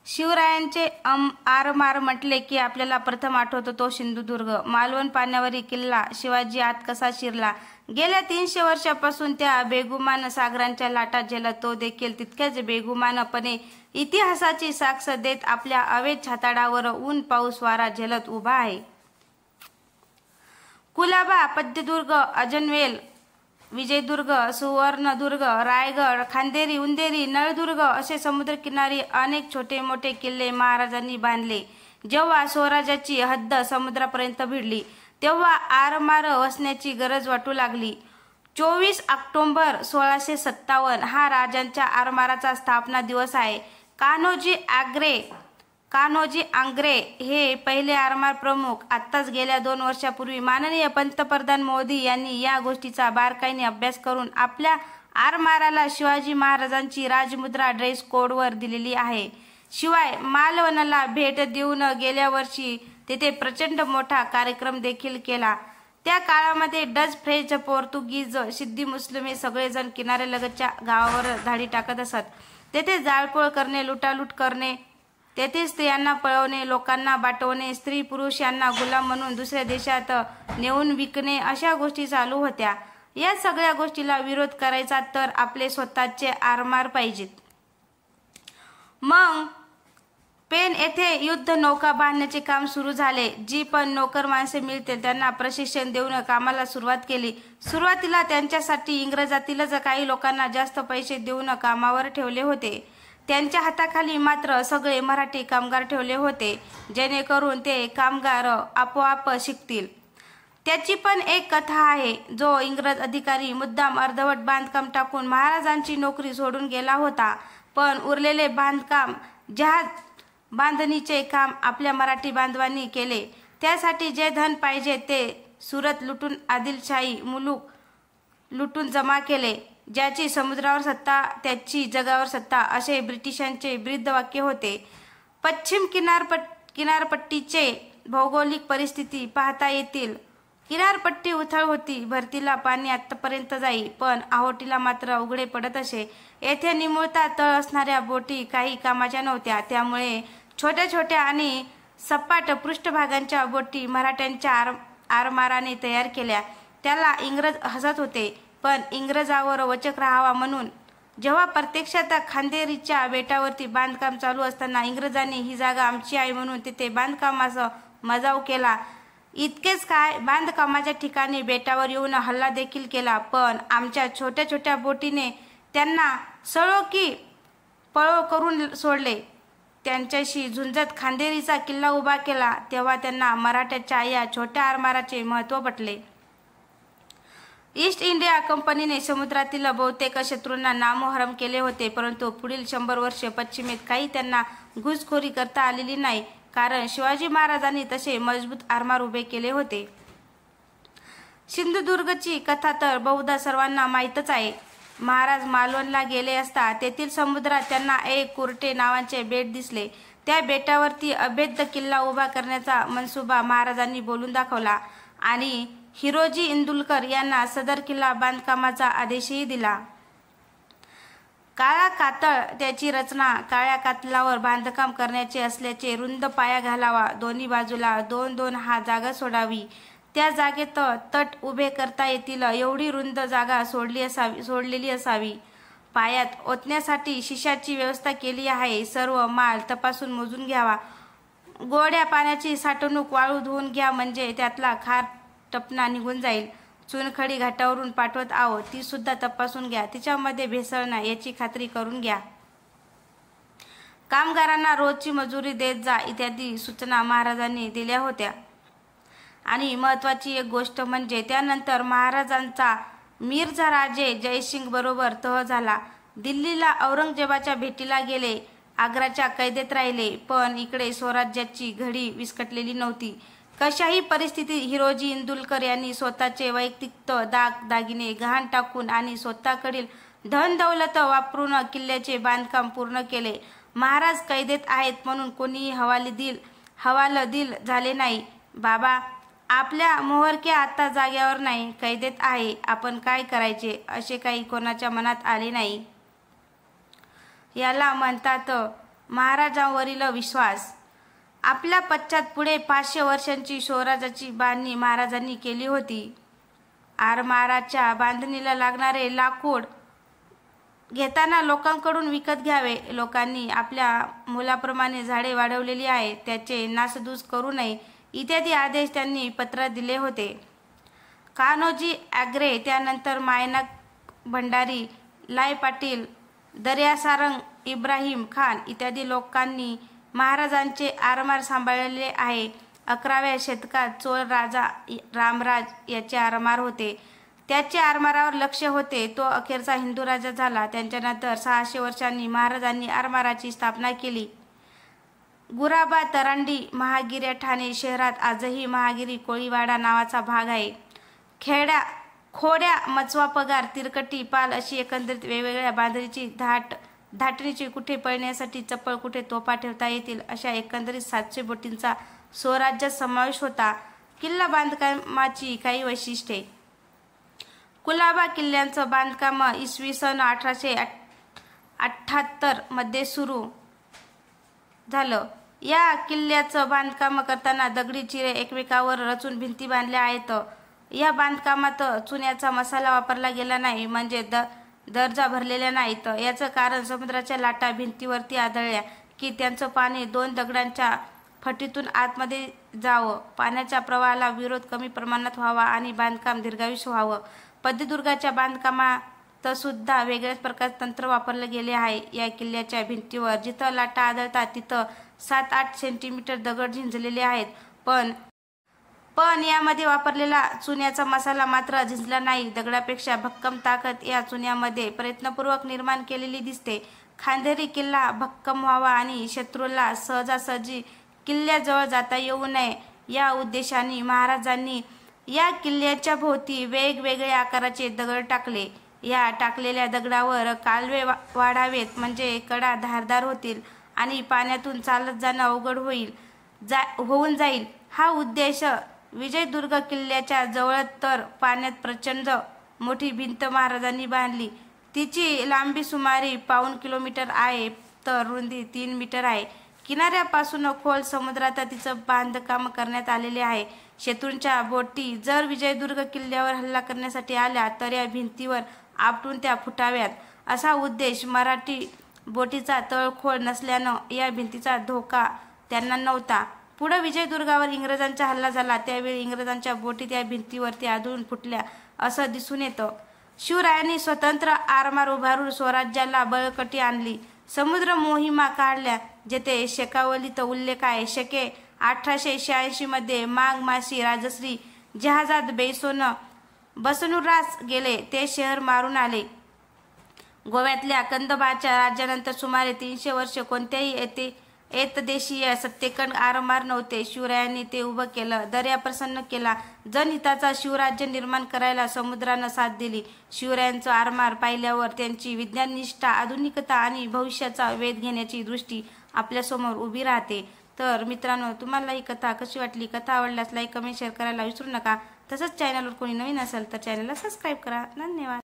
शिवरायांचे आरमार म्हटले की आपल्याला प्रथम आठवतो तो सिंधुदुर्ग. मालवण पाण्यावरील किल्ला शिवाजी आत कसा शिरला. गेल्या 300 वर्षापासून त्या बेगुमान सागरांच्या लाटा झेलत तो देखील तितक्याच बेगुमानपणे इतिहासाची साक्ष देत आपल्या अवैध छाताडावर ऊन पाऊस वारा झेलत उभा आहे. कुलाबा, पद्यदुर्ग, अजनवेल, विजयदुर्ग, सुवर्णदुर्ग, रायगड, खांदेरी, उंदेरी, नळदुर्ग असे समुद्रकिनारी अनेक छोटे मोठे किल्ले महाराजांनी बांधले. जेव्हा स्वराज्याची हद्द समुद्रापर्यंत भिडली तेव्हा आरमार वसण्याची गरज वाटू लागली. 24 ऑक्टोबर 1657 हा राजांच्या आरमाराचा स्थापना दिवस आहे. कान्होजी आंग्रे हे पहिले आरमार प्रमुख. आत्ताच गेल्या 2 वर्षापूर्वी माननीय पंतप्रधान मोदी यांनी या गोष्टीचा बारकाईने अभ्यास करून आपल्या आरमाराला शिवाजी महाराजांची राजमुद्रा ड्रेस कोडवर दिलेली आहे. शिवाय मालवणला भेट देऊन गेल्या वर्षी तेथे प्रचंड मोठा कार्यक्रम देखील केला. त्या काळामध्ये डच, फ्रेंच, पोर्तुगीज, सिद्धी मुस्लिम सगळेजण किनाऱ्यालगतच्या गावावर धाडी टाकत असत. तेथे जाळपोळ करणे, लुटालूट करणे, तेथे स्त्रियांना पळवणे, लोकांना बाटवणे, स्त्री पुरुष यांना गुलाम म्हणून दुसऱ्या देशात नेऊन विकणे अशा गोष्टी चालू होत्या. या सगळ्या गोष्टीला विरोध करायचा तर आपले स्वतःचे आरमार पाहिजेत. मग पेन येथे युद्ध नौका बांधण्याचे काम सुरू झाले. जी पण नोकर माणसे मिळतील त्यांना प्रशिक्षण देऊन कामाला सुरुवात केली. सुरुवातीला त्यांच्यासाठी इंग्रजातीलच काही लोकांना जास्त पैसे देऊन कामावर ठेवले होते. त्यांच्या हाताखाली मात्र सगळे मराठी कामगार ठेवले होते जेणेकरून ते कामगार आपोआप शिकतील. त्याची पण एक कथा आहे. जो इंग्रज अधिकारी मुद्दाम अर्धवट बांधकाम टाकून महाराजांची नोकरी सोडून गेला होता, पण उरलेले बांधकाम जहाज बांधणीचे काम आपल्या मराठी बांधवांनी केले. त्यासाठी जे धन पाहिजे ते सुरत लुटून आदिलशाही मुलूक लुटून जमा केले. ज्याची समुद्रावर सत्ता त्याची जगावर सत्ता असे ब्रिटिशांचे ब्रीदवाक्य होते. पश्चिम किनारपट्टीचे भौगोलिक परिस्थिती पाहता येतील. किनारपट्टी उथळ होती. भरतीला पाणी आतापर्यंत जाई, पण आहोटीला मात्र उघडे पडत असे. येथे निमुळता तळ असणाऱ्या बोटी काही कामाच्या नव्हत्या. त्यामुळे छोट्या छोट्या आणि सपाट पृष्ठभागांच्या बोटी मराठ्यांच्या आरमाराने तयार केल्या. त्याला इंग्रज हसत होते, पण इंग्रजावर वचक राहावा म्हणून. जेव्हा प्रत्यक्षात खांदेरीच्या बेटावरती बांधकाम चालू असताना इंग्रजांनी ही जागा आमची आहे म्हणून तिथे बांधकामाचा मजाव केला. इतकेच काय, बांधकामाच्या ठिकाणी बेटावर येऊन हल्ला देखील केला. पण आमच्या छोट्या छोट्या बोटीने त्यांना सळो की पळो करून सोडले. त्यांच्याशी झुंजत खांदेरीचा किल्ला उभा केला. तेव्हा त्यांना मराठ्याच्या या छोट्या आरमाराचे महत्त्व पटले. ईस्ट इंडिया कंपनीने समुद्रातील बहुतेक शत्रूंना नामोहरम केले होते, परंतु पुढील 100 वर्ष पश्चिमेत काही त्यांना घुसखोरी करता आलेली नाही, कारण शिवाजी महाराजांनी तसे मजबूत आरमार उभे केले होते. सिंधुदुर्गची कथा तर बहुधा सर्वांना माहीतच आहे. महाराज मालवणला गेले असता तेथील समुद्रात त्यांना एक कुर्टे नावाचे बेट दिसले. त्या बेटावरती अभेद्य किल्ला उभा करण्याचा मनसुबा महाराजांनी बोलून दाखवला आणि हिरोजी इंदुलकर यांना सदर किल्ला बांधकामाचा आदेशही दिला. काळा कातळ त्याची रचना. काळ्या कातलावर बांधकाम करण्याचे असल्याचे रुंद पाया घालावा. दोन्ही बाजूला 2-2 हा जागा सोडावी. त्या जागेत तट उभे करता येतील एवढी रुंद जागा सोडलेली असावी. पायात ओतण्यासाठी शिशाची व्यवस्था केली आहे. सर्व माल तपासून मोजून घ्यावा. गोड्या पाण्याची साठवणूक वाळू धुवून घ्या, म्हणजे त्यातला खार टपना निघून जाईल. चुनखडी घाटावरून पाठवत आहो, ती सुद्धा तपासून घ्या. तिच्यामध्ये भेसळ नाही याची खात्री करून घ्या. कामगारांना रोजची मजुरी देत जा इत्यादी सूचना महाराजांनी दिल्या होत्या. आणि महत्त्वाची एक गोष्ट म्हणजे त्यानंतर महाराजांचा मिर्झा राजे जयसिंग बरोबर तह झाला. दिल्लीला औरंगजेबाच्या भेटीला गेले. आग्राच्या कैदेत राहिले. पण इकडे स्वराज्याची घडी विस्कटलेली नव्हती. कशाही परिस्थितीत हिरोजी इंदुलकर यांनी स्वतःचे वैयक्तिक दागिने गहाण टाकून आणि स्वतःकडील धन दौलत वापरून किल्ल्याचे बांधकाम पूर्ण केले. महाराज कैदेत आहेत म्हणून कोणीही हवालदिल झाले नाही. बाबा, आपल्या मोहरक्या आता जाग्यावर नाही, कैदेत आहे, आपण काय करायचे असे काही कोणाच्या मनात आले नाही. याला म्हणतात महाराजांवरील विश्वास. आपल्या पश्चात पुढे 500 वर्षांची स्वराज्याची बांधणी महाराजांनी केली होती. आरमाराच्या बांधणीला लागणारे लाकूड घेताना लोकांकडून विकत घ्यावे. लोकांनी आपल्या मुलाप्रमाणे झाडे वाढवलेली आहेत, त्याचे नासधूस करू नये इत्यादी आदेश त्यांनी पत्रात दिले होते. कान्होजी आग्रे, त्यानंतर मायनाक भंडारी, लाई पाटील, दर्या सारंग, इब्राहिम खान इत्यादी लोकांनी महाराजांचे आरमार सांभाळलेले आहे. 11व्या शतकात चोळ राजा रामराज याचे आरमार होते. त्याचे आरमारावर लक्ष होते. तो अखेरचा हिंदू राजा झाला. त्यांच्यानंतर 600 वर्षांनी महाराजांनी आरमाराची स्थापना केली. गुराबा तरांडी महागिऱ्या ठाणे शहरात आजही महागिरी कोळीवाडा नावाचा भाग आहे. खोड्या, मचवा पगार, तिरकटी, पाल अशी एकंदरीत वेगवेगळ्या बांधणीची धाटणीची, कुठे पळण्यासाठी चप्पल, कुठे तोफा ठेवता येतील अशा एकंदरीत 700 बोटींचा स्वराज्यात समावेश होता. किल्ला बांधकामाची काही वैशिष्ट्ये. कुलाबा किल्ल्याचं बांधकाम इसवी सन 1878 मध्ये सुरू झालं. या किल्ल्याचं बांधकाम करताना दगडी चिरे एकमेकावर रचून भिंती बांधल्या आहेत. या बांधकामात चुन्याचा मसाला वापरला गेला नाही, म्हणजे दर्जा भरलेल्या नाहीत. याचं कारण समुद्राच्या लाटा भिंतीवरती आदळल्या की त्यांचं पाणी 2 दगडांच्या फटीतून आतमध्ये जावं, पाण्याच्या प्रवाहाला विरोध कमी प्रमाणात व्हावा आणि बांधकाम दीर्घायुष्य व्हावं. पद्यदुर्गाच्या बांधकामात सुद्धा वेगळ्याच प्रकारचे तंत्र वापरले गेले आहे. या किल्ल्याच्या भिंतीवर जिथं लाटा आदळतात तिथं 7-8 सेंटीमीटर दगड झिंजलेले आहेत. पण यामध्ये वापरलेला चुन्याचा मसाला मात्र झिंजला नाही. दगडापेक्षा भक्कम ताकद या चुन्यामध्ये प्रयत्नपूर्वक निर्माण केलेली दिसते. खांदेरी किल्ला भक्कम व्हावा आणि शत्रूला सहजासहजी किल्ल्याजवळ जाता येऊ नये या उद्देशाने महाराजांनी या किल्ल्याच्या भोवती वेगवेगळ्या आकाराचे दगड टाकले. या टाकलेल्या दगडावर कालवे वाढावेत, म्हणजे कडा धारदार होतील आणि पाण्यातून चालत जाणं अवघड होऊन जाईल. हा उद्देश विजयदुर्ग किल्ल्याच्या जवळ तर पाण्यात प्रचंड मोठी भिंत महाराजांनी बांधली. तिची लांबी सुमारे 1.25 किलोमीटर आहे तर रुंदी 3 मीटर आहे. किनाऱ्यापासून खोल समुद्रात तिचं बांधकाम करण्यात आलेले आहे. शत्रूंच्या बोटी जर विजयदुर्ग किल्ल्यावर हल्ला करण्यासाठी आल्या तर या भिंतीवर आपटून त्या फुटाव्यात, असा उद्देश. मराठी बोटीचा तळ खोल नसल्यानं या भिंतीचा धोका त्यांना नव्हता. पुढे विजयदुर्गावर इंग्रजांचा हल्ला झाला, त्यावेळी इंग्रजांच्या बोटी त्या भिंतीवरती आदळून फुटल्या असं दिसून येतं. शिवरायांनी स्वतंत्र आरमार उभारून स्वराज्याला बळकटी आणली. समुद्र मोहिमा काढल्या, जेथे शेकावलीत उल्लेख आहे. शके 1886 मध्ये माघ मासी राजश्री जहाजात बसनुरास गेले. ते शहर मारून आले. गोव्यातल्या कंदबाच्या राज्यानंतर सुमारे 300 वर्ष कोणत्याही एतदेशीय सत्तेकडे आरमार नव्हते. शिवरायांनी ते उभं केलं. दर्या प्रसन्न केला. जनहिताचा शिवराज्य निर्माण करायला समुद्रानं साथ दिली. शिवरायांचं आरमार पाहिल्यावर त्यांची विज्ञाननिष्ठा, आधुनिकता आणि भविष्याचा वेध घेण्याची दृष्टी आपल्यासमोर उभी राहते. तर मित्रांनो, तुम्हाला ही कथा कशी वाटली? कथा आवडल्यास लाईक, कमेंट, शेअर करायला विसरू नका. तसंच चॅनलवर कोणी नवीन असेल तर चॅनलला सबस्क्राईब करा. धन्यवाद.